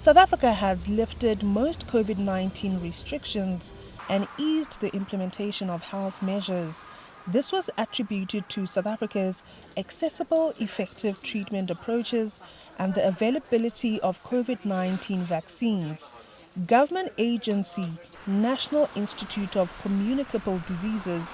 South Africa has lifted most COVID-19 restrictions and eased the implementation of health measures. This was attributed to South Africa's accessible, effective treatment approaches and the availability of COVID-19 vaccines. Government agency National Institute of Communicable Diseases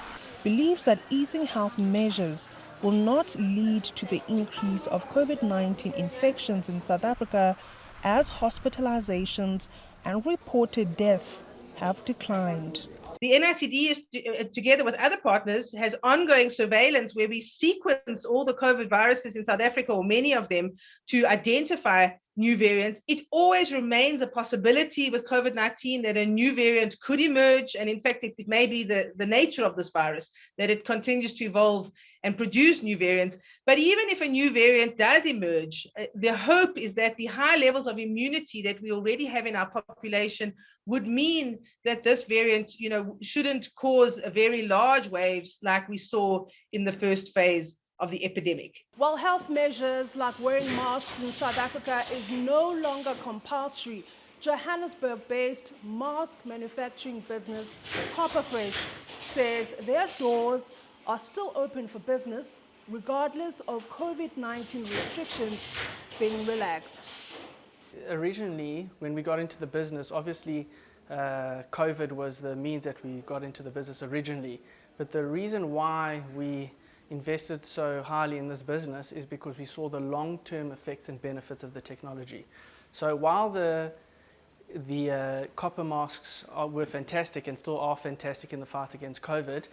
believes that easing health measures will not lead to the increase of COVID-19 infections in South Africa, as hospitalizations and reported deaths have declined. The NICD, together with other partners, has ongoing surveillance where we sequence all the COVID viruses in South Africa, or many of them, to identify new variants. It always remains a possibility with COVID-19 that a new variant could emerge, and in fact, it may be the nature of this virus that it continues to evolve and produce new variants. But even if a new variant does emerge, the hope is that the high levels of immunity that we already have in our population would mean that this variant, shouldn't cause a very large waves like we saw in the first phase of the epidemic. While health measures like wearing masks in South Africa is no longer compulsory, Johannesburg-based mask manufacturing business Copperfresh says their doors are still open for business regardless of COVID-19 restrictions being relaxed. Originally, when we got into the business, obviously COVID was the means that we got into the business originally. But the reason why we invested so highly in this business is because we saw the long-term effects and benefits of the technology. So while the copper masks were fantastic and still are fantastic in the fight against COVID,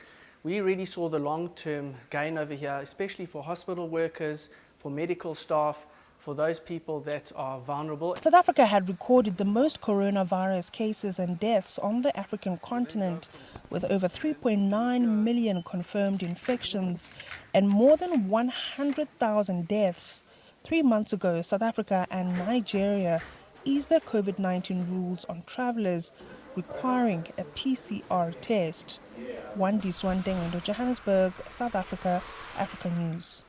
we really saw the long-term gain over here, especially for hospital workers, for medical staff, for those people that are vulnerable. South Africa had recorded the most coronavirus cases and deaths on the African continent, with over 3.9 million confirmed infections and more than 100,000 deaths. 3 months ago, South Africa and Nigeria eased their COVID-19 rules on travelers, requiring a PCR test. Wandiswa Ndengendo, Johannesburg, South Africa, Africa News.